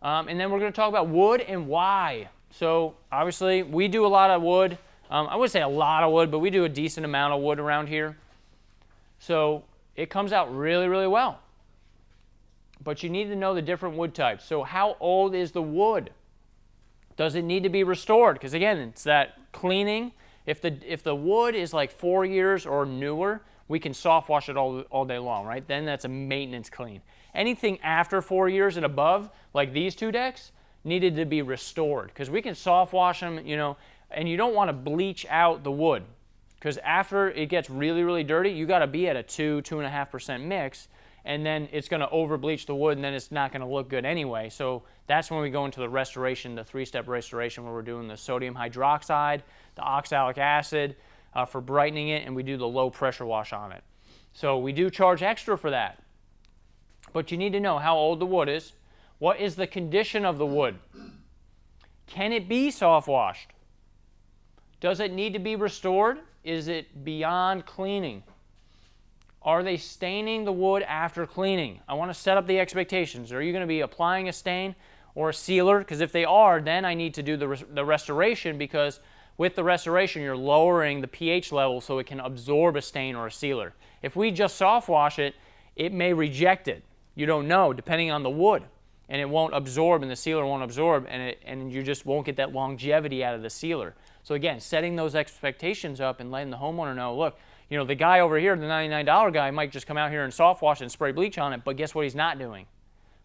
And then we're going to talk about wood and why. So obviously we do a lot of wood. I wouldn't say a lot of wood, but we do a decent amount of wood around here. So it comes out really, really well. But you need to know the different wood types. So how old is the wood? Does it need to be restored? Because again, it's that cleaning. If the wood is like 4 years or newer, we can soft wash it all day long, right? Then that's a maintenance clean. Anything after 4 years and above, like these two decks, needed to be restored. Because we can soft wash them, you know, and you don't want to bleach out the wood. Because after it gets really, really dirty, you got to be at a 2.5% mix, and then it's going to over bleach the wood, and then it's not going to look good anyway. So that's when we go into the restoration, the 3-step restoration, where we're doing the sodium hydroxide, the oxalic acid for brightening it, and we do the low pressure wash on it. So we do charge extra for that. But you need to know how old the wood is. What is the condition of the wood? Can it be soft washed? Does it need to be restored? Is it beyond cleaning? Are they staining the wood after cleaning? I want to set up the expectations. Are you going to be applying a stain or a sealer? Because if they are, then I need to do the restoration, because with the restoration, you're lowering the pH level so it can absorb a stain or a sealer. If we just soft wash it, it may reject it. You don't know, depending on the wood. And it won't absorb, and the sealer won't absorb, and you just won't get that longevity out of the sealer. So again, setting those expectations up and letting the homeowner know, look, you know, the guy over here, the $99 guy, might just come out here and soft wash and spray bleach on it, but guess what he's not doing?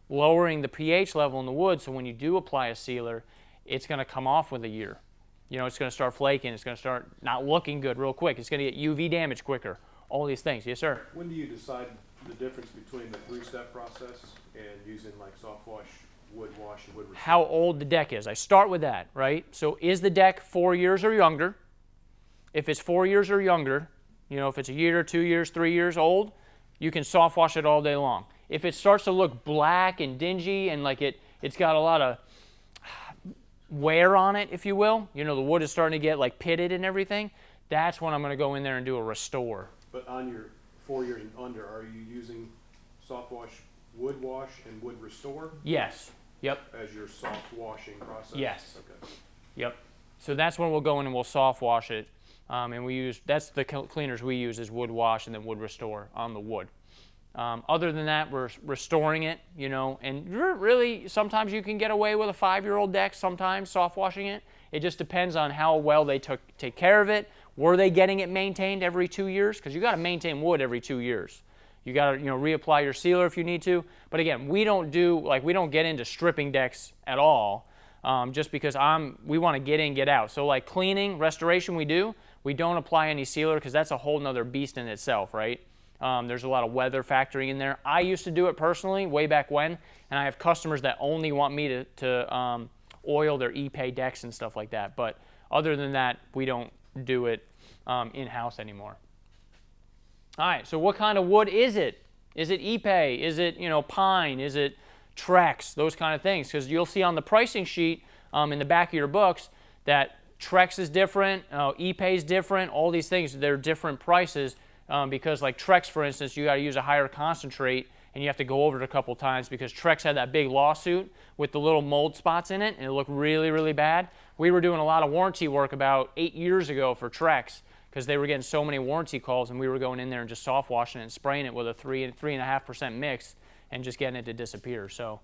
Lowering the pH level in the wood, so when you do apply a sealer, it's going to come off with a year. You know, it's going to start flaking, it's going to start not looking good real quick, it's going to get UV damage quicker, all these things. Yes, sir? When do you decide the difference between the 3-step process and using like soft wash, wood wash, and wood restore? How old the deck is. I start with that, right? So is the deck 4 years or younger? If it's 4 years or younger, you know, if it's a year, 2 years, 3 years old, you can soft wash it all day long. If it starts to look black and dingy and like it's got a lot of wear on it, if you will, you know, the wood is starting to get like pitted and everything, that's when I'm going to go in there and do a restore. But on your 4 years and under, are you using soft wash, wood wash, and wood restore? Yes. Yep. As your soft washing process? Yes. Okay. Yep. So that's when we'll go in and we'll soft wash it. And we use, that's the cleaners we use, is wood wash and then wood restore on the wood. Other than that, we're restoring it, you know, and really sometimes you can get away with a 5-year-old deck, sometimes soft washing it. It just depends on how well they take care of it. Were they getting it maintained every 2 years? Because you got to maintain wood every 2 years. You got to, you know, reapply your sealer if you need to. But again, we don't get into stripping decks at all, just because we want to get in, get out. So like cleaning, restoration, we don't apply any sealer, because that's a whole nother beast in itself, right? There's a lot of weather factoring in there. I used to do it personally way back when, and I have customers that only want me to oil their Ipe decks and stuff like that. But other than that, we don't do it in-house anymore. All right, so what kind of wood is it? Is it Ipe? Is it, you know, pine? Is it Trex? Those kind of things. Because you'll see on the pricing sheet in the back of your books that Trex is different, Ipe is different, all these things, they're different prices. Because like Trex, for instance, you got to use a higher concentrate, and you have to go over it a couple times, because Trex had that big lawsuit with the little mold spots in it, and it looked really, really bad. We were doing a lot of warranty work about 8 years ago for Trex, because they were getting so many warranty calls, and we were going in there and just soft washing it and spraying it with a 3.5% mix and just getting it to disappear. So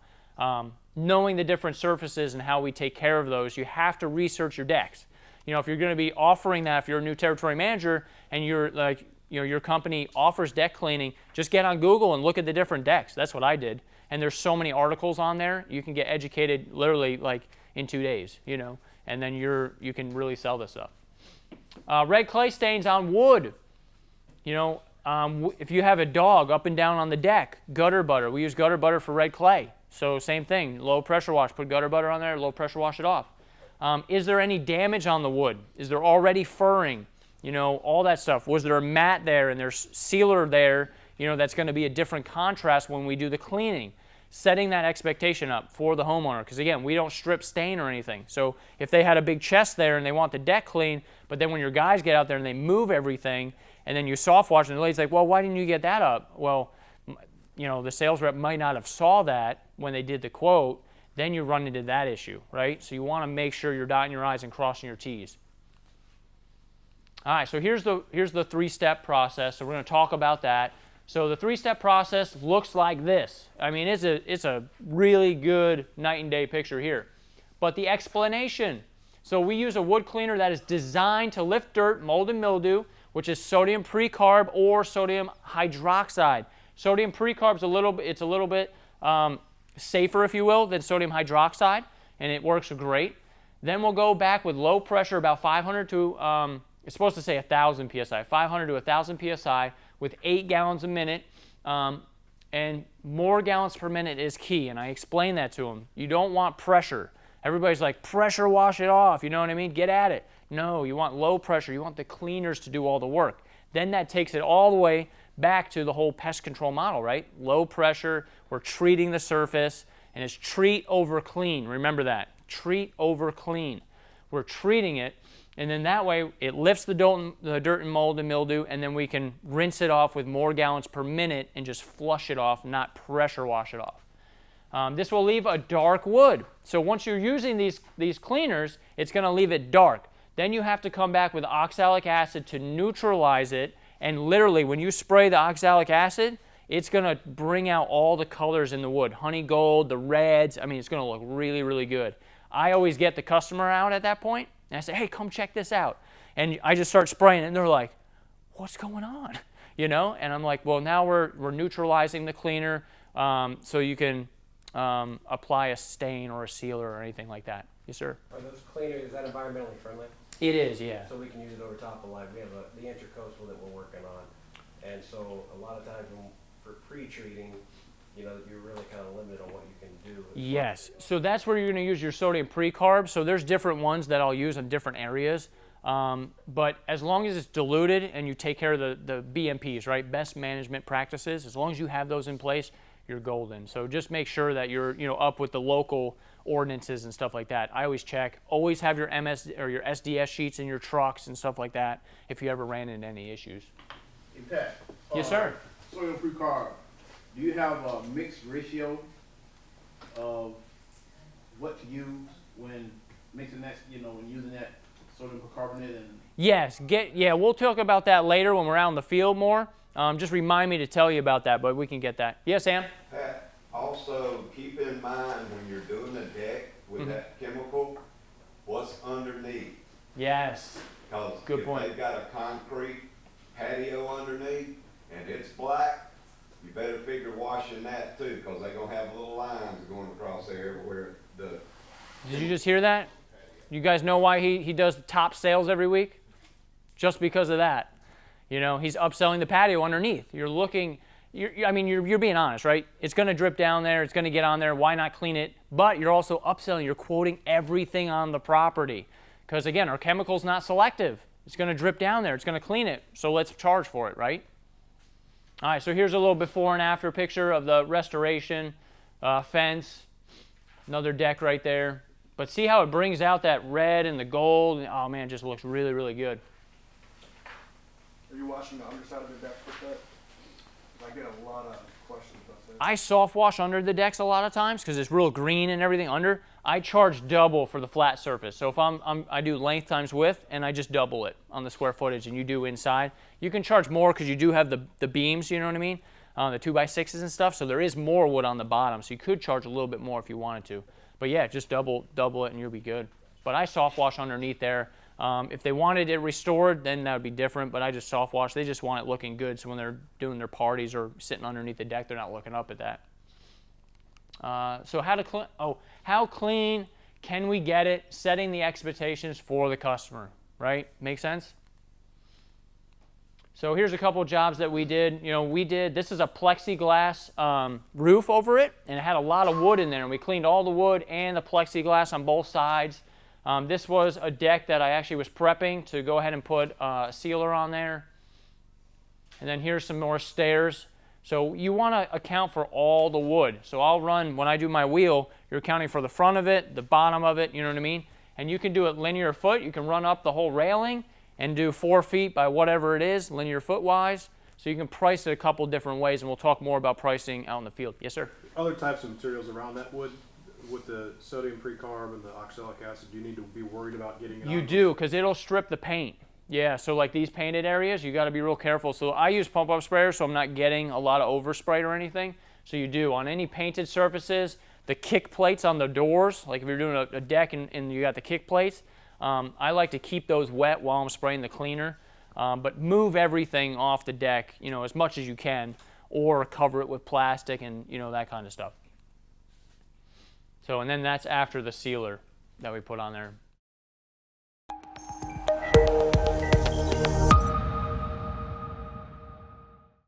knowing the different surfaces and how we take care of those, you have to research your decks. You know, if you're going to be offering that, if you're a new territory manager and you're like, you know, your company offers deck cleaning, just get on Google and look at the different decks. That's what I did. And there's so many articles on there. You can get educated literally like in 2 days, you know, and then you can really sell this stuff. Red clay stains on wood. You know, if you have a dog up and down on the deck, gutter butter. We use gutter butter for red clay. So same thing, low pressure wash. Put gutter butter on there, low pressure wash it off. Is there any damage on the wood? Is there already furring? You know, all that stuff. Was there a mat there and there's sealer there? You know, that's going to be a different contrast when we do the cleaning. Setting that expectation up for the homeowner, because again, we don't strip stain or anything. So if they had a big chest there and they want the deck clean, but then when your guys get out there and they move everything, and then you soft wash, and the lady's like, well, why didn't you get that up? Well, you know, the sales rep might not have saw that when they did the quote. then you run into that issue, right? So you want to make sure you're dotting your I's and crossing your T's. All right, so here's the three-step process. So we're going to talk about that. So the three-step process looks like this. I mean, it's a really good night and day picture here. But the explanation. So we use a wood cleaner that is designed to lift dirt, mold, and mildew, which is sodium precarb or sodium hydroxide. Sodium precarb is a little bit safer, if you will, than sodium hydroxide, and it works great. Then we'll go back with low pressure, about 500 to it's supposed to say 1,000 psi, 500 to 1,000 psi with 8 gallons a minute. And more gallons per minute is key, and I explained that to them. You don't want pressure. Everybody's like, pressure wash it off, you know what I mean? Get at it. No, you want low pressure. You want the cleaners to do all the work. Then that takes it all the way back to the whole pest control model, right? Low pressure, we're treating the surface, and it's treat over clean. Remember that, treat over clean. We're treating it, and then that way it lifts the dirt and mold and mildew, and then we can rinse it off with more gallons per minute and just flush it off, not pressure wash it off. This will leave a dark wood. So once you're using these cleaners, it's going to leave it dark. Then you have to come back with oxalic acid to neutralize it, and literally when you spray the oxalic acid, it's going to bring out all the colors in the wood. Honey gold, the reds, I mean, it's going to look really, really good. I always get the customer out at that point, and I say, hey, come check this out. And I just start spraying it, and they're like, what's going on? You know, and I'm like, well, now we're neutralizing the cleaner so you can apply a stain or a sealer or anything like that. Yes, sir? Are those cleaners, is that environmentally friendly? It is, yeah. So we can use it over top of live. We have the intercoastal that we're working on. And so a lot of times for pre-treating, you know, you're really kind of limited on what you can do. Yes, so that's where you're going to use your sodium precarb. So there's different ones that I'll use in different areas. But as long as it's diluted and you take care of the BMPs, right, best management practices, as long as you have those in place, you're golden. So just make sure that you're up with the local ordinances and stuff like that. I always check. Always have your MS or your SDS sheets in your trucks and stuff like that if you ever ran into any issues. Hey Pat. Yes, sir. Sodium precarb. Do you have a mixed ratio of what to use when mixing that, when using that sodium bicarbonate and? Yes. We'll talk about that later when we're out in the field more. Just remind me to tell you about that, but we can get that. Yes, Sam? Pat, also keep in mind when you're doing the deck with that chemical, what's underneath. Yes. Because Good if point. they've got a concrete patio underneath and it's black, you better figure washing that too, because they're going to have little lines going across there everywhere. Did you just hear that? You guys know why he does the top sales every week? Just because of that. He's upselling the patio underneath. You're being honest, right? It's going to drip down there. It's going to get on there. Why not clean it? But you're also upselling. You're quoting everything on the property. Because, again, our chemical's not selective. It's going to drip down there. It's going to clean it. So let's charge for it, right? All right, so here's a little before and after picture of the restoration fence. Another deck right there. But see how it brings out that red and the gold? Oh, man, it just looks really, really good. Are you washing the underside of the deck with that? I get a lot of questions about that. I soft wash under the decks a lot of times because it's real green and everything under. I charge double for the flat surface. So if I do length times width, and I just double it on the square footage, and you do inside. You can charge more because you do have the beams, you know what I mean? The 2x6s and stuff. So there is more wood on the bottom. So you could charge a little bit more if you wanted to. But yeah, just double it and you'll be good. But I soft wash underneath there. If they wanted it restored, then that would be different, but I just soft wash. They just want it looking good, so when they're doing their parties or sitting underneath the deck, they're not looking up at that. So how clean can we get it? Setting the expectations for the customer, right? Make sense? So here's a couple of jobs that we did. This is a plexiglass roof over it, and it had a lot of wood in there, and we cleaned all the wood and the plexiglass on both sides. This was a deck that I actually was prepping to go ahead and put a sealer on there. And then here's some more stairs. So you want to account for all the wood. So I'll run, when I do my wheel, you're accounting for the front of it, the bottom of it, you know what I mean? And you can do it linear foot. You can run up the whole railing and do 4 feet by whatever it is, linear foot wise. So you can price it a couple different ways, and we'll talk more about pricing out in the field. Yes, sir? Other types of materials around that wood, with the sodium precarb and the oxalic acid, do you need to be worried about getting it You out? do, because it'll strip the paint. Yeah, so like these painted areas, you got to be real careful. So I use pump up sprayers, so I'm not getting a lot of overspray or anything. So you do on any painted surfaces, the kick plates on the doors, like if you're doing a deck and you got the kick plates, I like to keep those wet while I'm spraying the cleaner. But move everything off the deck, you know, as much as you can, or cover it with plastic and, you know, that kind of stuff. So, and then that's after the sealer that we put on there.